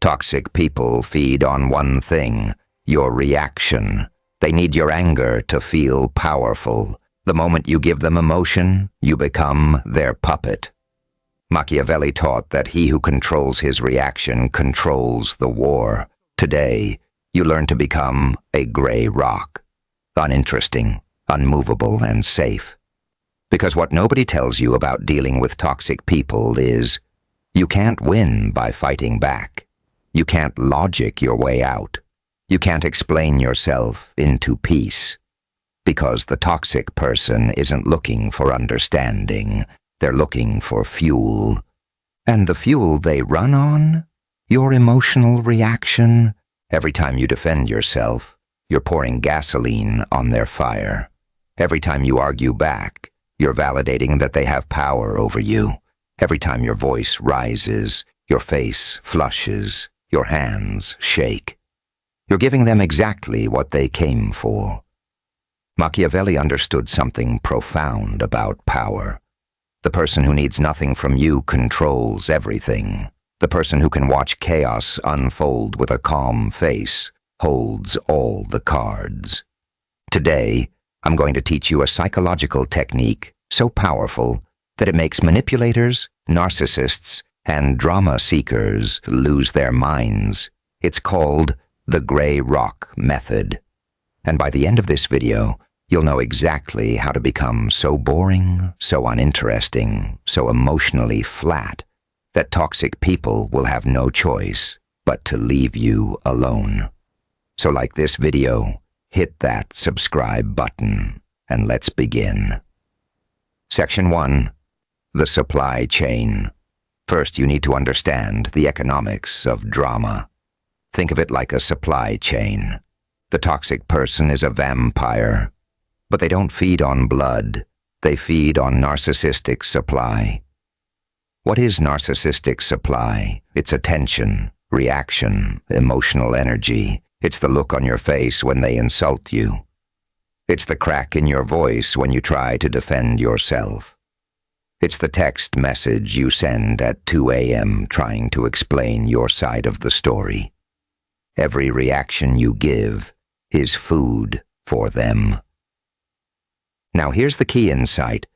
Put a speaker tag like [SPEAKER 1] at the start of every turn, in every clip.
[SPEAKER 1] Toxic people feed on one thing, your reaction. They need your anger to feel powerful. The moment you give them emotion, you become their puppet. Machiavelli taught that he who controls his reaction controls the war. Today, you learn to become a gray rock, uninteresting, unmovable, and safe. Because what nobody tells you about dealing with toxic people is, you can't win by fighting back. You can't logic your way out. You can't explain yourself into peace. Because the toxic person isn't looking for understanding. They're looking for fuel. And the fuel they run on? Your emotional reaction. Every time you defend yourself, you're pouring gasoline on their fire. Every time you argue back, you're validating that they have power over you. Every time your voice rises, your face flushes, your hands shake. You're giving them exactly what they came for. Machiavelli understood something profound about power. The person who needs nothing from you controls everything. The person who can watch chaos unfold with a calm face holds all the cards. Today, I'm going to teach you a psychological technique so powerful that it makes manipulators, narcissists, and drama seekers lose their minds. It's called the Gray Rock Method. And by the end of this video, you'll know exactly how to become so boring, so uninteresting, so emotionally flat that toxic people will have no choice but to leave you alone. So like this video, hit that subscribe button, and let's begin. Section 1. The supply chain. First, you need to understand the economics of drama. Think of it like a supply chain. The toxic person is a vampire, but they don't feed on blood. They feed on narcissistic supply. What is narcissistic supply? It's attention, reaction, emotional energy. It's the look on your face when they insult you. It's the crack in your voice when you try to defend yourself. It's the text message you send at 2 a.m. trying to explain your side of the story. Every reaction you give is food for them. Now here's the key insight.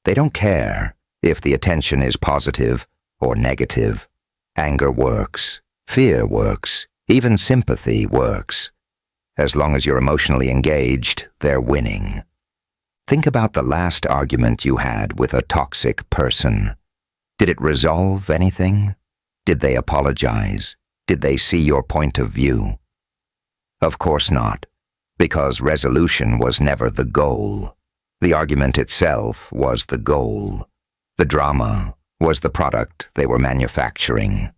[SPEAKER 1] They don't care if the attention is positive or negative. Anger works. Fear works. Even sympathy works. As long as you're emotionally engaged, they're winning. Think about the last argument you had with a toxic person. Did it resolve anything? Did they apologize? Did they see your point of view? Of course not, because resolution was never the goal. The argument itself was the goal. The drama was the product they were manufacturing.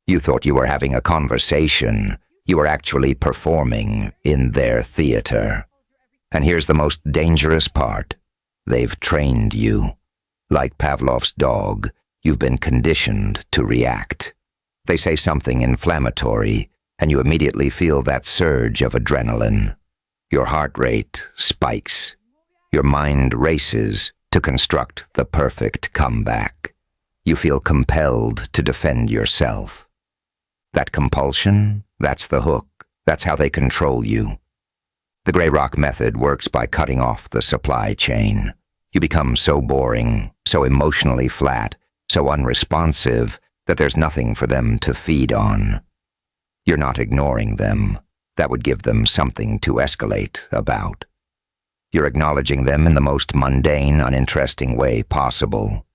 [SPEAKER 1] You thought you were having a conversation. You were actually performing in their theater. And here's the most dangerous part. They've trained you. Like Pavlov's dog, you've been conditioned to react. They say something inflammatory, and you immediately feel that surge of adrenaline. Your heart rate spikes. Your mind races to construct the perfect comeback. You feel compelled to defend yourself. That compulsion, that's the hook. That's how they control you. The Gray Rock Method works by cutting off the supply chain. You become so boring, so emotionally flat, so unresponsive that there's nothing for them to feed on. You're not ignoring them. That would give them something to escalate about. You're acknowledging them in the most mundane, uninteresting way possible.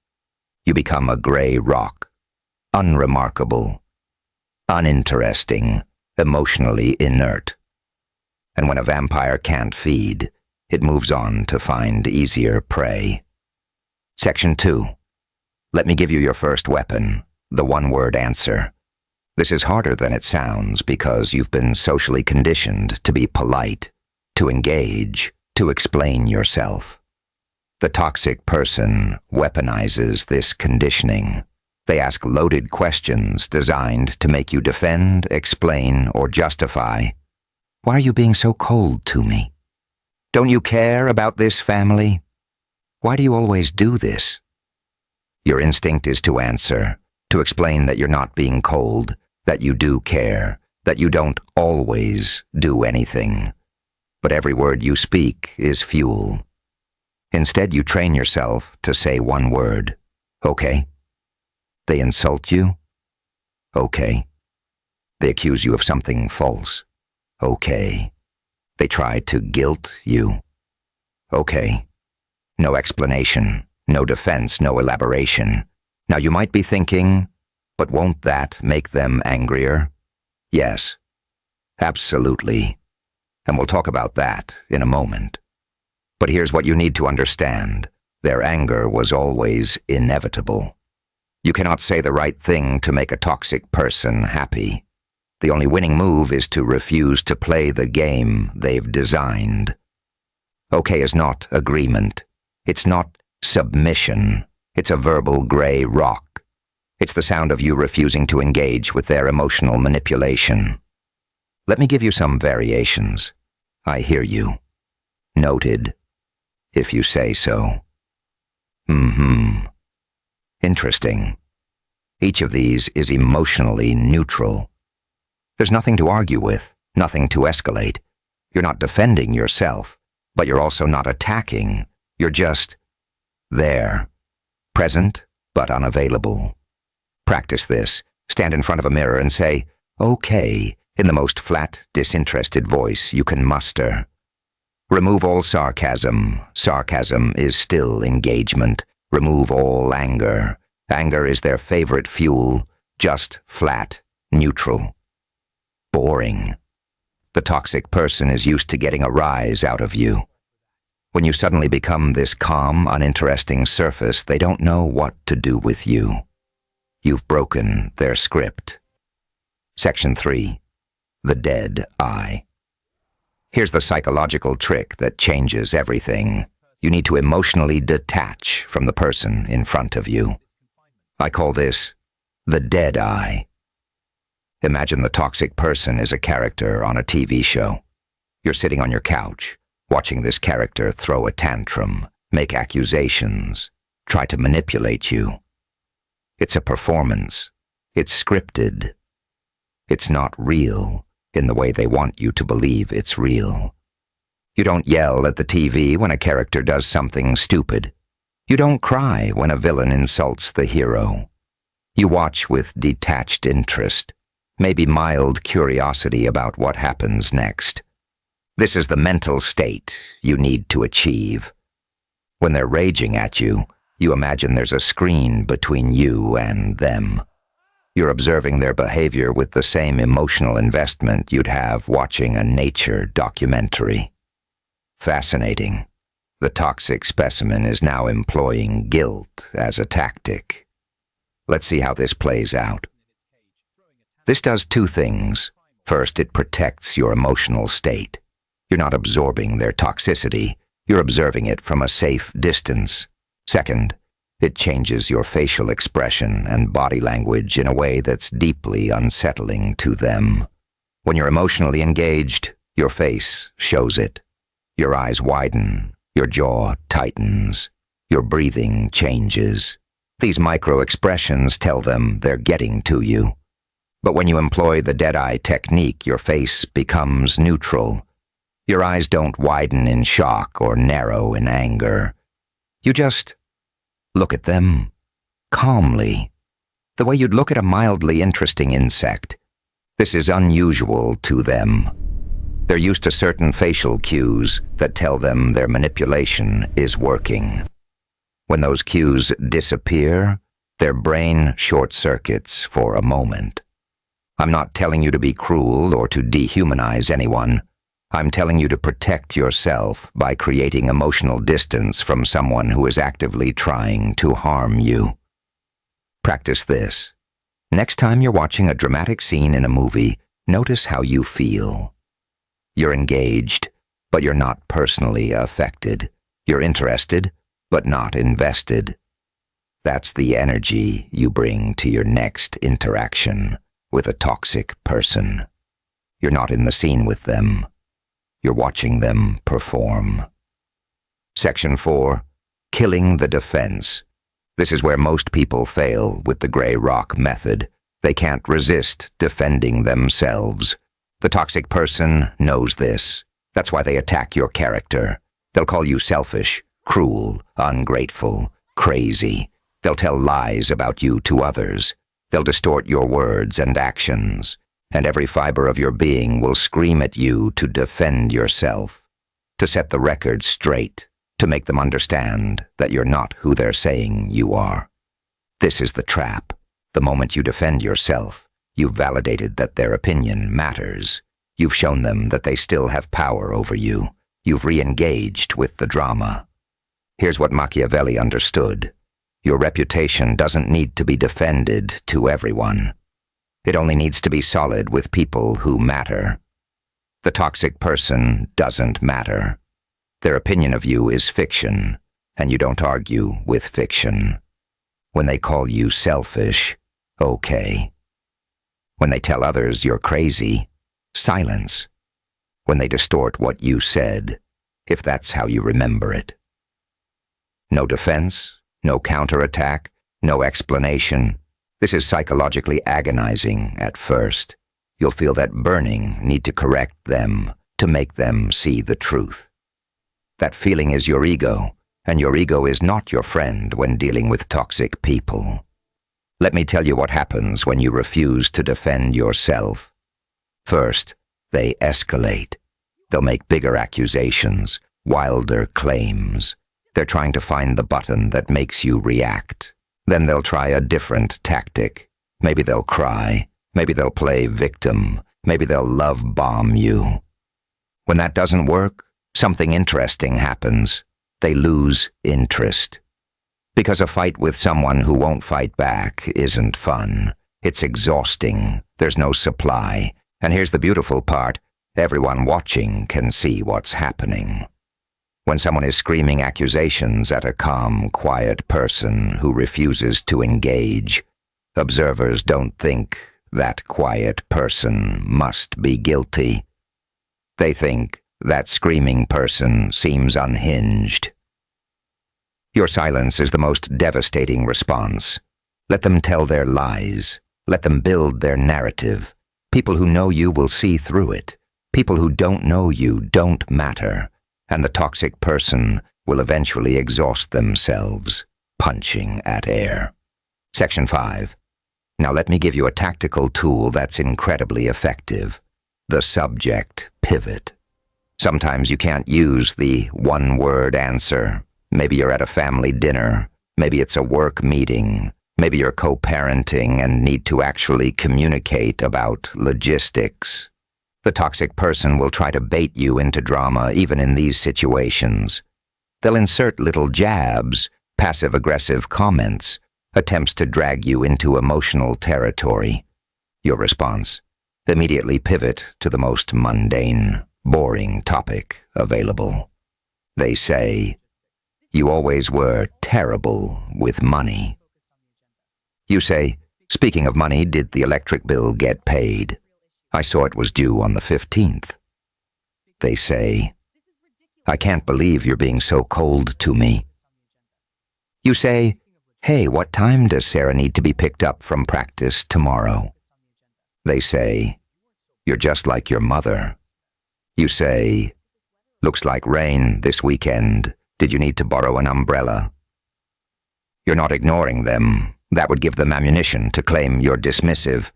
[SPEAKER 1] You become a gray rock, unremarkable, uninteresting, emotionally inert. And when a vampire can't feed, it moves on to find easier prey. Section 2. Let me give you your first weapon, the one-word answer. This is harder than it sounds because you've been socially conditioned to be polite, to engage, to explain yourself. The toxic person weaponizes this conditioning. They ask loaded questions designed to make you defend, explain, or justify. Why are you being so cold to me? Don't you care about this family? Why do you always do this? Your instinct is to answer, to explain that you're not being cold, that you do care, that you don't always do anything. But every word you speak is fuel. Instead, you train yourself to say one word. Okay. They insult you? Okay. They accuse you of something false? Okay. They try to guilt you? Okay. No explanation, no defense, no elaboration. Now you might be thinking, but won't that make them angrier? Yes. Absolutely. And we'll talk about that in a moment. But here's what you need to understand. Their anger was always inevitable. You cannot say the right thing to make a toxic person happy. The only winning move is to refuse to play the game they've designed. Okay is not agreement. It's not submission. It's a verbal gray rock. It's the sound of you refusing to engage with their emotional manipulation. Let me give you some variations. I hear you. Noted, if you say so. Interesting. Each of these is emotionally neutral. There's nothing to argue with, nothing to escalate. You're not defending yourself, but you're also not attacking. You're just there, present but unavailable. Practice this. Stand in front of a mirror and say, okay, in the most flat, disinterested voice you can muster. Remove all sarcasm. Sarcasm is still engagement. Remove all anger. Anger is their favorite fuel, just flat, neutral. Boring. The toxic person is used to getting a rise out of you. When you suddenly become this calm, uninteresting surface, they don't know what to do with you. You've broken their script. Section 3. The dead eye. Here's the psychological trick that changes everything. You need to emotionally detach from the person in front of you. I call this the dead eye. Imagine the toxic person is a character on a TV show. You're sitting on your couch, watching this character throw a tantrum, make accusations, try to manipulate you. It's a performance. It's scripted. It's not real in the way they want you to believe it's real. You don't yell at the TV when a character does something stupid. You don't cry when a villain insults the hero. You watch with detached interest, maybe mild curiosity about what happens next. This is the mental state you need to achieve. When they're raging at you, you imagine there's a screen between you and them. You're observing their behavior with the same emotional investment you'd have watching a nature documentary. Fascinating. The toxic specimen is now employing guilt as a tactic. Let's see how this plays out. This does two things. First, it protects your emotional state. You're not absorbing their toxicity. You're observing it from a safe distance. Second, it changes your facial expression and body language in a way that's deeply unsettling to them. When you're emotionally engaged, your face shows it. Your eyes widen, your jaw tightens, your breathing changes. These micro-expressions tell them they're getting to you. But when you employ the dead-eye technique, your face becomes neutral. Your eyes don't widen in shock or narrow in anger. You just look at them calmly, the way you'd look at a mildly interesting insect. This is unusual to them. They're used to certain facial cues that tell them their manipulation is working. When those cues disappear, their brain short-circuits for a moment. I'm not telling you to be cruel or to dehumanize anyone. I'm telling you to protect yourself by creating emotional distance from someone who is actively trying to harm you. Practice this. Next time you're watching a dramatic scene in a movie, notice how you feel. You're engaged, but you're not personally affected. You're interested, but not invested. That's the energy you bring to your next interaction with a toxic person. You're not in the scene with them. You're watching them perform. Section 4. Killing the defense. This is where most people fail with the gray rock method. They can't resist defending themselves. The toxic person knows this. That's why they attack your character. They'll call you selfish, cruel, ungrateful, crazy. They'll tell lies about you to others. They'll distort your words and actions. And every fiber of your being will scream at you to defend yourself, to set the record straight, to make them understand that you're not who they're saying you are. This is the trap. The moment you defend yourself, you've validated that their opinion matters. You've shown them that they still have power over you. You've re-engaged with the drama. Here's what Machiavelli understood. Your reputation doesn't need to be defended to everyone. It only needs to be solid with people who matter. The toxic person doesn't matter. Their opinion of you is fiction, and you don't argue with fiction. When they call you selfish, okay. When they tell others you're crazy, silence. When they distort what you said, if that's how you remember it. No defense, no counterattack, no explanation. This is psychologically agonizing at first. You'll feel that burning need to correct them, to make them see the truth. That feeling is your ego, and your ego is not your friend when dealing with toxic people. Let me tell you what happens when you refuse to defend yourself. First, they escalate. They'll make bigger accusations, wilder claims. They're trying to find the button that makes you react. Then they'll try a different tactic. Maybe they'll cry. Maybe they'll play victim. Maybe they'll love bomb you. When that doesn't work, something interesting happens. They lose interest. Because a fight with someone who won't fight back isn't fun. It's exhausting. There's no supply. And here's the beautiful part. Everyone watching can see what's happening. When someone is screaming accusations at a calm, quiet person who refuses to engage, observers don't think that quiet person must be guilty. They think that screaming person seems unhinged. Your silence is the most devastating response. Let them tell their lies. Let them build their narrative. People who know you will see through it. People who don't know you don't matter. And the toxic person will eventually exhaust themselves, punching at air. Section 5. Now let me give you a tactical tool that's incredibly effective. The subject pivot. Sometimes you can't use the one-word answer. Maybe you're at a family dinner. Maybe it's a work meeting. Maybe you're co-parenting and need to actually communicate about logistics. The toxic person will try to bait you into drama even in these situations. They'll insert little jabs, passive-aggressive comments, attempts to drag you into emotional territory. Your response? Immediately pivot to the most mundane, boring topic available. They say, "You always were terrible with money." You say, "Speaking of money, did the electric bill get paid? I saw it was due on the 15th. They say, "I can't believe you're being so cold to me." You say, "Hey, what time does Sarah need to be picked up from practice tomorrow?" They say, "You're just like your mother." You say, "Looks like rain this weekend. Did you need to borrow an umbrella?" You're not ignoring them. That would give them ammunition to claim you're dismissive.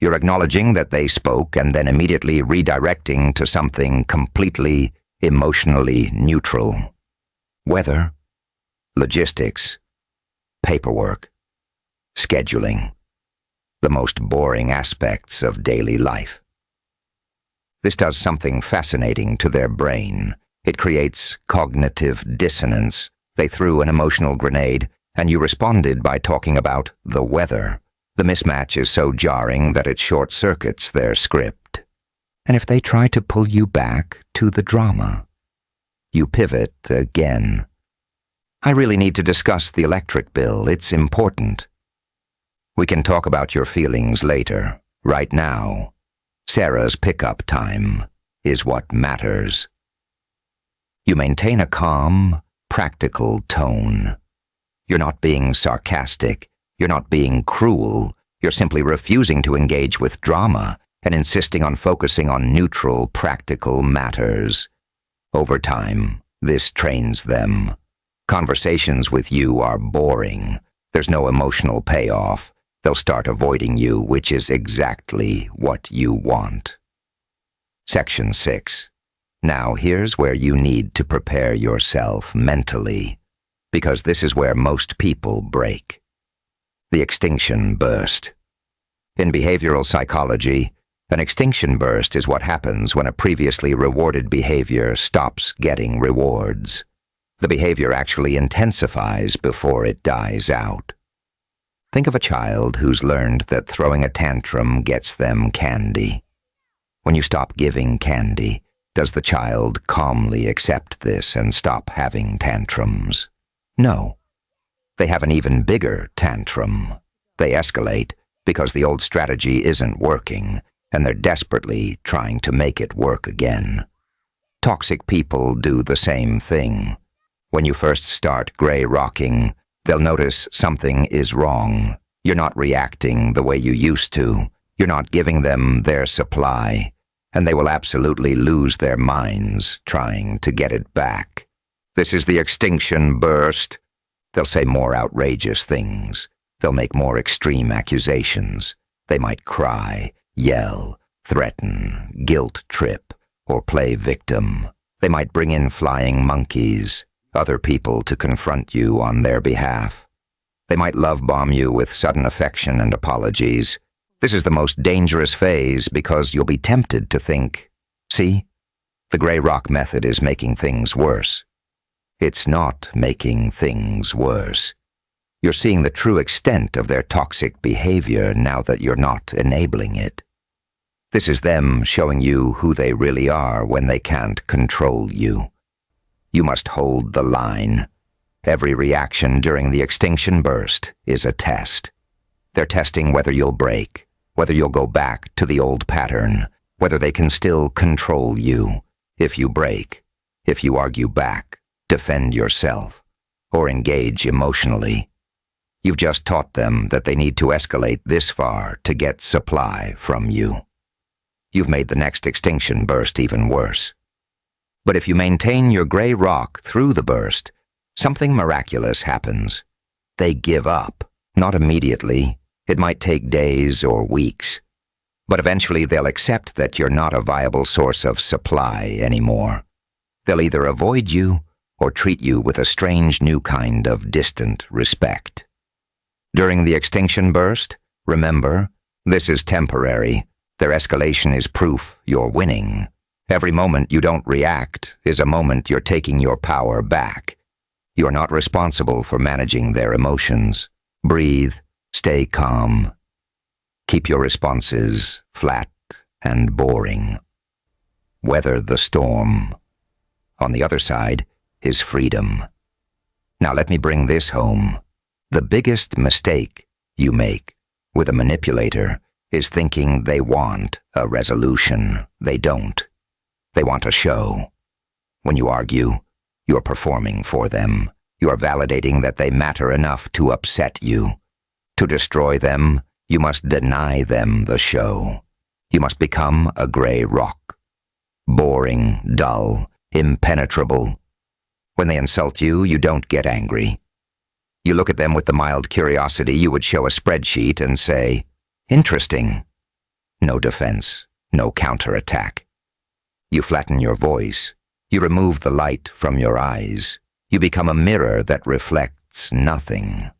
[SPEAKER 1] You're acknowledging that they spoke and then immediately redirecting to something completely emotionally neutral. Weather, logistics, paperwork, scheduling, the most boring aspects of daily life. This does something fascinating to their brain. It creates cognitive dissonance. They threw an emotional grenade, and you responded by talking about the weather. The mismatch is so jarring that it short-circuits their script. And if they try to pull you back to the drama, you pivot again. "I really need to discuss the electric bill. It's important." "We can talk about your feelings later. Right now, Sarah's pickup time is what matters." You maintain a calm, practical tone. You're not being sarcastic. You're not being cruel. You're simply refusing to engage with drama and insisting on focusing on neutral, practical matters. Over time, this trains them. Conversations with you are boring. There's no emotional payoff. They'll start avoiding you, which is exactly what you want. Section 6. Now here's where you need to prepare yourself mentally, because this is where most people break. The extinction burst. In behavioral psychology, an extinction burst is what happens when a previously rewarded behavior stops getting rewards. The behavior actually intensifies before it dies out. Think of a child who's learned that throwing a tantrum gets them candy. When you stop giving candy, does the child calmly accept this and stop having tantrums? No. They have an even bigger tantrum. They escalate because the old strategy isn't working, and they're desperately trying to make it work again. Toxic people do the same thing. When you first start gray rocking, they'll notice something is wrong. You're not reacting the way you used to. You're not giving them their supply, and they will absolutely lose their minds trying to get it back. This is the extinction burst. They'll say more outrageous things. They'll make more extreme accusations. They might cry, yell, threaten, guilt trip, or play victim. They might bring in flying monkeys, other people to confront you on their behalf. They might love bomb you with sudden affection and apologies. This is the most dangerous phase because you'll be tempted to think, see, the gray rock method is making things worse. It's not making things worse. You're seeing the true extent of their toxic behavior now that you're not enabling it. This is them showing you who they really are when they can't control you. You must hold the line. Every reaction during the extinction burst is a test. They're testing whether you'll break, whether you'll go back to the old pattern, whether they can still control you. If you break, if you argue back, defend yourself, or engage emotionally. You've just taught them that they need to escalate this far to get supply from you. You've made the next extinction burst even worse. But if you maintain your gray rock through the burst, something miraculous happens. They give up, not immediately. It might take days or weeks. But eventually they'll accept that you're not a viable source of supply anymore. They'll either avoid you or treat you with a strange new kind of distant respect. During the extinction burst, remember, this is temporary. Their escalation is proof you're winning. Every moment you don't react is a moment you're taking your power back. You're not responsible for managing their emotions. Breathe, stay calm. Keep your responses flat and boring. Weather the storm. On the other side is freedom. Now let me bring this home. The biggest mistake you make with a manipulator is thinking they want a resolution. They don't. They want a show. When you argue, you're performing for them. You are validating that they matter enough to upset you. To destroy them, you must deny them the show. You must become a gray rock. Boring, dull, impenetrable. When they insult you, you don't get angry. You look at them with the mild curiosity you would show a spreadsheet and say, interesting. No defense, no counterattack. You flatten your voice. You remove the light from your eyes. You become a mirror that reflects nothing.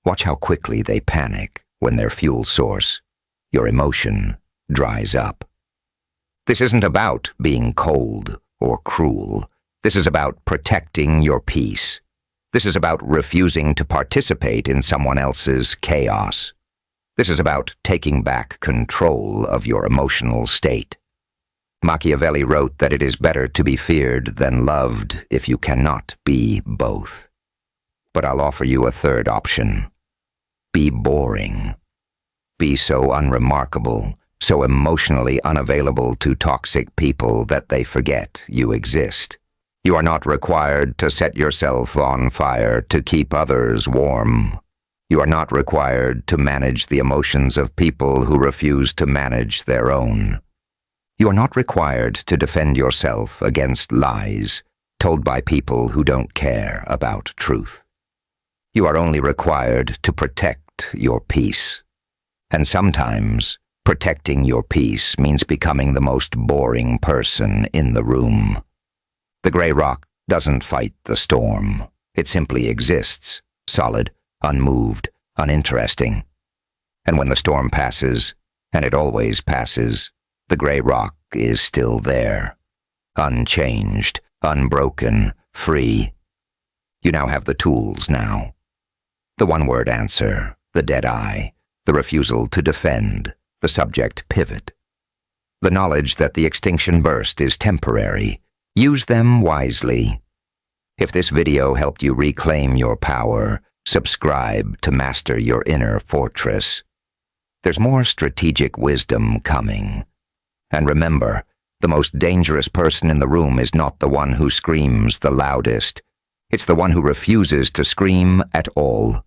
[SPEAKER 1] Watch how quickly they panic when their fuel source, your emotion, dries up. This isn't about being cold or cruel. This is about protecting your peace. This is about refusing to participate in someone else's chaos. This is about taking back control of your emotional state. Machiavelli wrote that it is better to be feared than loved if you cannot be both. But I'll offer you a third option. Be boring. Be so unremarkable, so emotionally unavailable to toxic people that they forget you exist. You are not required to set yourself on fire to keep others warm. You are not required to manage the emotions of people who refuse to manage their own. You are not required to defend yourself against lies told by people who don't care about truth. You are only required to protect your peace. And sometimes, protecting your peace means becoming the most boring person in the room. The gray rock doesn't fight the storm. It simply exists, solid, unmoved, uninteresting. And when the storm passes, and it always passes, the gray rock is still there, unchanged, unbroken, free. You now have the tools now. The one-word answer, the dead eye, the refusal to defend, the subject pivot. The knowledge that the extinction burst is temporary. Use them wisely. If this video helped you reclaim your power, subscribe to master your inner fortress. There's more strategic wisdom coming. And remember, the most dangerous person in the room is not the one who screams the loudest. It's the one who refuses to scream at all.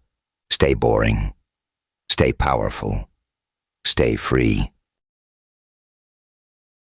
[SPEAKER 1] Stay boring. Stay powerful. Stay free.